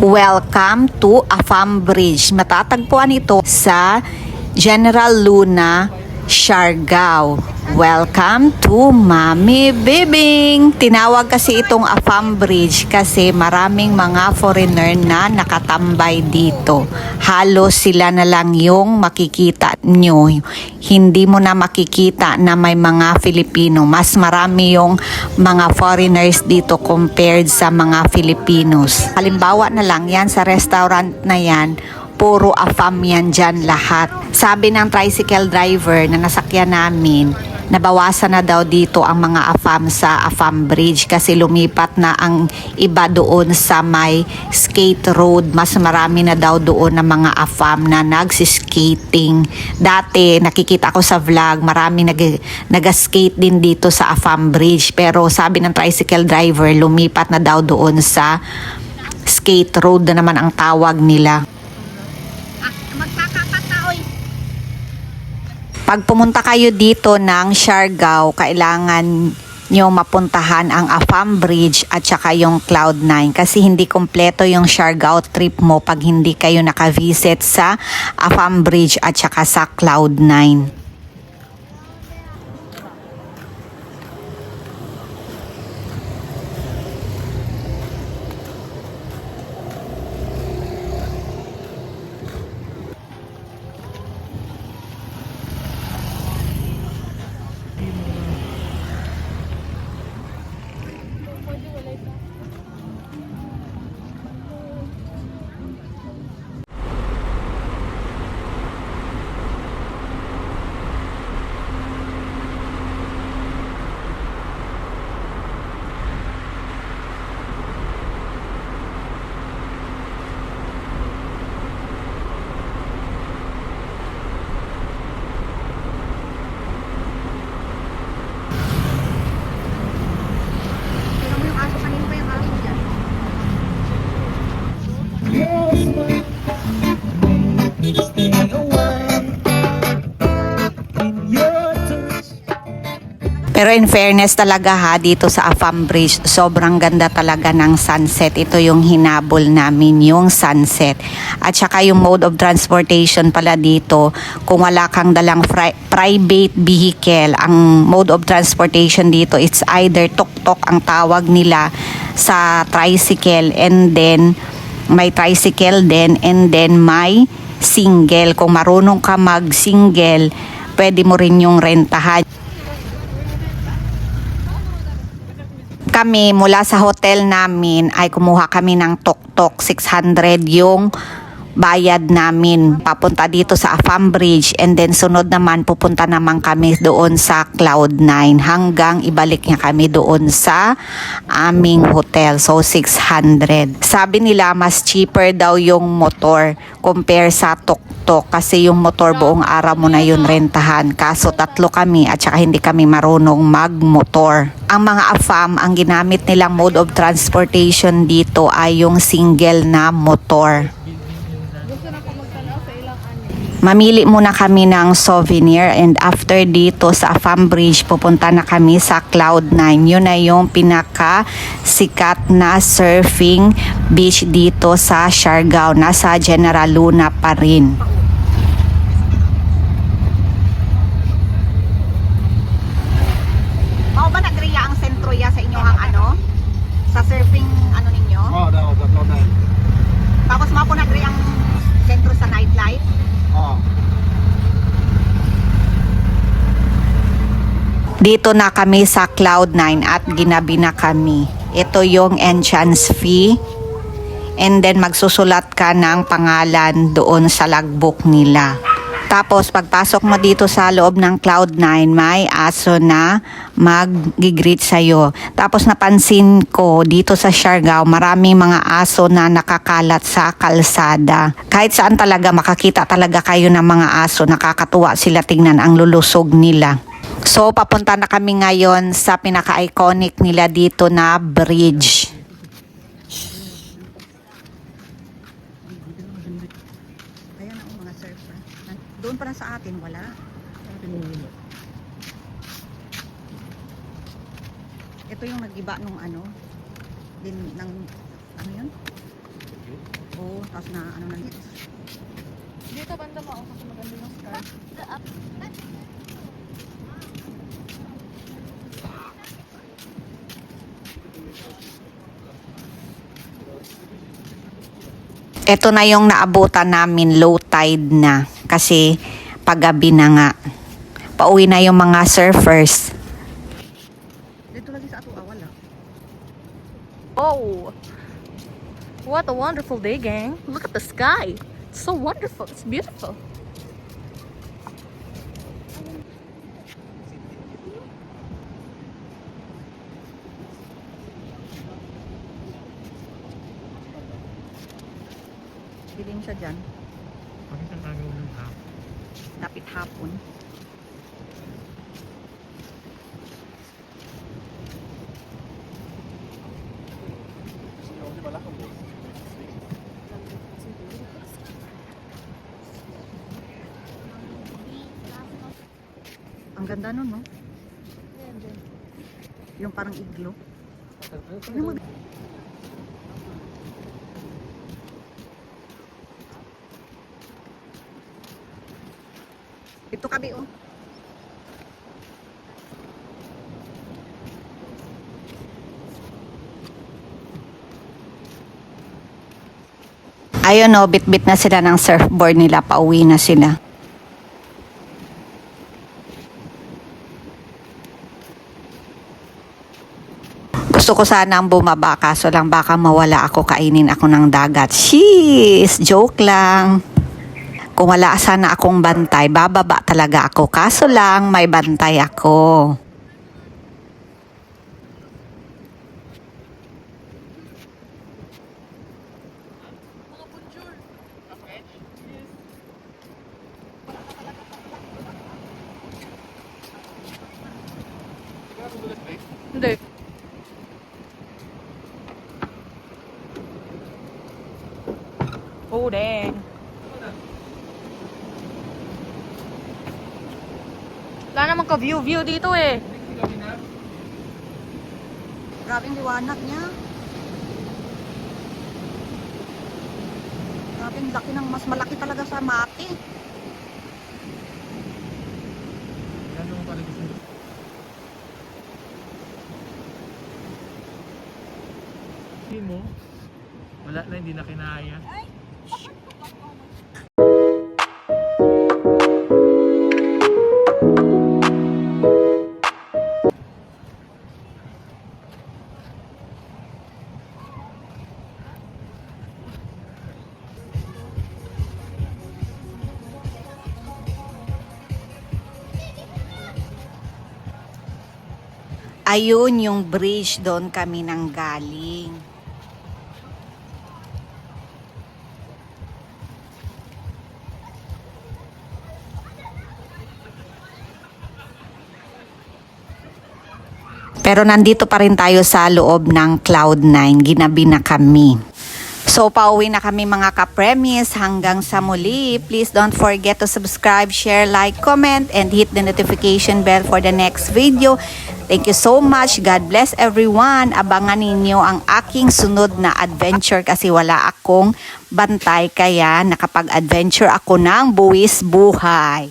Welcome to Afam Bridge. Matatagpuan ito sa General Luna, Siargao. Welcome to Mami Bibing. Tinawag kasi itong Afam Bridge kasi maraming mga foreigner na nakatambay dito. Halos sila na lang yung makikita nyo. Hindi mo na makikita na may mga Filipino. Mas marami yung mga foreigners dito compared sa mga Filipinos. Halimbawa na lang yan sa restaurant na yan, puro Afam yan dyan lahat. Sabi ng tricycle driver na nasakyan namin, nabawasan na daw dito ang mga Afam sa Afam Bridge kasi lumipat na ang iba doon sa may skate road. Mas marami na daw doon ng mga Afam na nagsiskating. Dati nakikita ko sa vlog, marami nag-skate din dito sa Afam Bridge. Pero sabi ng tricycle driver, lumipat na daw doon sa skate road na naman ang tawag nila. Pag pumunta kayo dito ng Siargao, kailangan nyo mapuntahan ang Afam Bridge at saka yung Cloud9 kasi hindi kompleto yung Siargao trip mo pag hindi kayo nakavisit sa Afam Bridge at saka sa Cloud9. Pero in fairness talaga ha, dito sa Afam Bridge, sobrang ganda talaga ng sunset. Ito yung hinabol namin, yung sunset. At saka yung mode of transportation pala dito, kung wala kang dalang private vehicle, ang mode of transportation dito, it's either tuk-tuk ang tawag nila sa tricycle, and then may tricycle din, and then may single. Kung marunong ka mag-single, pwede mo rin yung rentahan. Kami mula sa hotel namin ay kumuha kami ng tuk-tuk, 600 yung bayad namin papunta dito sa Afam Bridge, and then sunod naman pupunta naman kami doon sa Cloud9 hanggang ibalik niya kami doon sa aming hotel. So 600. Sabi nila mas cheaper daw yung motor compare sa tuk-tuk kasi yung motor buong araw mo na yun rentahan. Kaso tatlo kami at saka hindi kami marunong magmotor. Ang mga Afam, ang ginamit nilang mode of transportation dito ay yung single na motor. Mamili muna kami ng souvenir, and after dito sa Afam Bridge, pupunta na kami sa Cloud9. Yun na yung pinaka sikat na surfing beach dito sa Siargao. Nasa General Luna pa rin. Mao ba nagriya ang sentro ya sa inyo ang ano? Sa surfing ano ninyo? Oh, daw, sa Cloud9. Tapos mao po nagriya ang sentro sa nightlife? Oh. Dito na kami sa Cloud9 at ginabi na kami. Ito yung entrance fee. And then magsusulat ka ng pangalan doon sa logbook nila. Tapos pagpasok mo dito sa loob ng Cloud9, may aso na mag-greet sa'yo. Tapos napansin ko dito sa Siargao, maraming mga aso na nakakalat sa kalsada. Kahit saan talaga makakita talaga kayo ng mga aso, nakakatuwa sila tingnan, ang lulusog nila. So papunta na kami ngayon sa pinaka-iconic nila dito na bridge. Ayan ang mga surfer. Doon pa sa atin, wala. Ito yung nag-iba nung ano, din ng ano yun? Tapos na ano na dito. Dito banda mo kasi maganda yung sky. Ito na yung naabutan namin, low tide na. Kasi paggabi na nga. Pauwi na yung mga surfers. Dito lagi sa ato wala. Oh! What a wonderful day, gang. Look at the sky. It's so wonderful. It's beautiful. Dilim siya dyan. Bakit ang agaw ng hapon? Napit hapon. Ang ganda nun, no? Yung parang iglo. Ito kabi, oh. Ayun, no, bit-bit na sila ng surfboard nila. Pauwi na sila. Gusto ko sanang bumaba, kaso lang baka mawala ako, kainin ako ng dagat. Sheesh! Joke lang. Kung wala sana akong bantay, bababa talaga ako. Kaso lang, may bantay ako. Hindi. Oh, dang. Wala naman ka-view dito eh. Grabe ang liwanag niya. Grabe ang laki ng mas malaki talaga sa mati. Yan yung talaga sa hindi mo. Wala na, hindi na kinaya. Ayun yung bridge, doon kami nang galing. Pero nandito pa rin tayo sa loob ng Cloud9. Ginabi na kami. So, pauwi na kami mga ka-premies. Hanggang sa muli. Please don't forget to subscribe, share, like, comment, and hit the notification bell for the next video. Thank you so much. God bless everyone. Abangan ninyo ang aking sunod na adventure kasi wala akong bantay. Kaya nakapag-adventure ako ng buwis buhay.